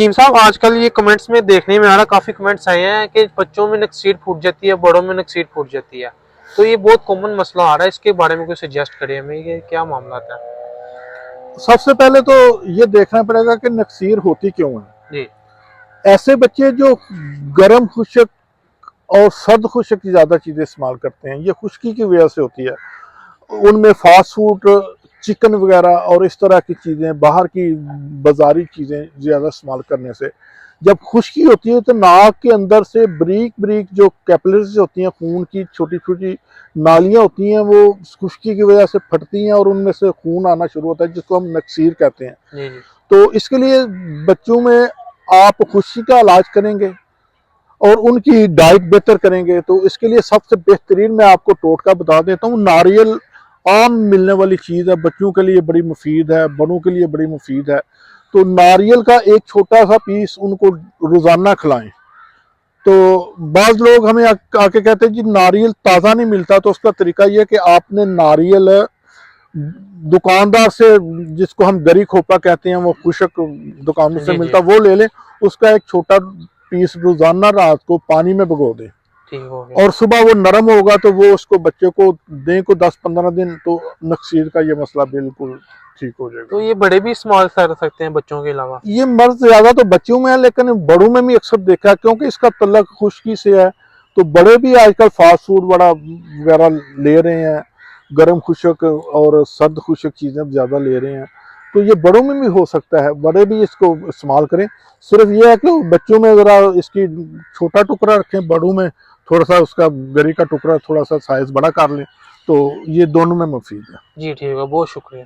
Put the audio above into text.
हकीम साहब, आजकल ये कमेंट्स में देखने में आ रहा, काफी कमेंट्स आए हैं कि बच्चों में नक्सीर फूट जाती है, बड़ों में नक्सीर फूट जाती है। तो ये बहुत कॉमन मसला आ रहा है, इसके बारे में कोई सजेस्ट करिए हमें, ये क्या मामला है? सबसे पहले तो ये देखना पड़ेगा कि नक्सीर होती क्यों है। जी ऐसे बच्चे जो गर्म खुशक और सर्द खुशक की ज़्यादा चीज़ें इस्तेमाल करते हैं, ये खुश्की की वजह से होती है। उनमें फास्ट फूड, चिकन वगैरह और इस तरह की चीज़ें, बाहर की बाजारी चीज़ें ज़्यादा इस्तेमाल करने से जब खुश्की होती है तो नाक के अंदर से ब्रीक ब्रीक जो कैपिलरीज होती हैं, खून की छोटी छोटी नालियाँ होती हैं, वो खुश्की की वजह से फटती हैं और उनमें से खून आना शुरू होता है, जिसको हम नक्सीर कहते हैं। जी जी। तो इसके लिए बच्चों में आप खुश्की का इलाज करेंगे और उनकी डाइट बेहतर करेंगे तो इसके लिए सबसे बेहतरीन मैं आपको टोटका बता देता हूँ। नारियल आम मिलने वाली चीज़ है, बच्चों के लिए बड़ी मुफीद है, बड़ों के लिए बड़ी मुफीद है। तो नारियल का एक छोटा सा पीस उनको रोज़ाना खिलाएं। तो बाज़ लोग हमें आके कहते हैं जी नारियल ताज़ा नहीं मिलता, तो उसका तरीका यह है कि आपने नारियल दुकानदार से, जिसको हम गरी खोपा कहते हैं, वो खुशक दुकानों से जी जी। मिलता, वो ले लें। उसका एक छोटा पीस रोजाना रात को पानी में भिगो दें ठीक हो गया। और सुबह वो नरम होगा तो वो उसको बच्चे को दें को 10-15 दिन, तो नक्सीर का ये मसला बिल्कुल ठीक हो जाएगा। तो ये बड़े भी इस्तेमाल कर सकते हैं बच्चों के अलावा? ये मर्ज ज्यादा तो बच्चों में है, लेकिन बड़ों में भी अक्सर देखा है, क्योंकि इसका तल्लक खुश्की से है। तो बड़े भी आजकल फास्ट फूड बड़ा वगैरह ले रहे हैं, गर्म खुशक और सर्द खुशक चीज़ें ज़्यादा ले रहे हैं। तो ये बड़ों में भी हो सकता है, बड़े भी इसको इस्तेमाल करें। सिर्फ ये है कि बच्चों में ज़रा इसकी छोटा टुकड़ा रखें, बड़ों में थोड़ा सा उसका गरी का टुकड़ा थोड़ा सा साइज बड़ा कर लें, तो ये दोनों में मुफीद है। जी ठीक है, बहुत शुक्रिया।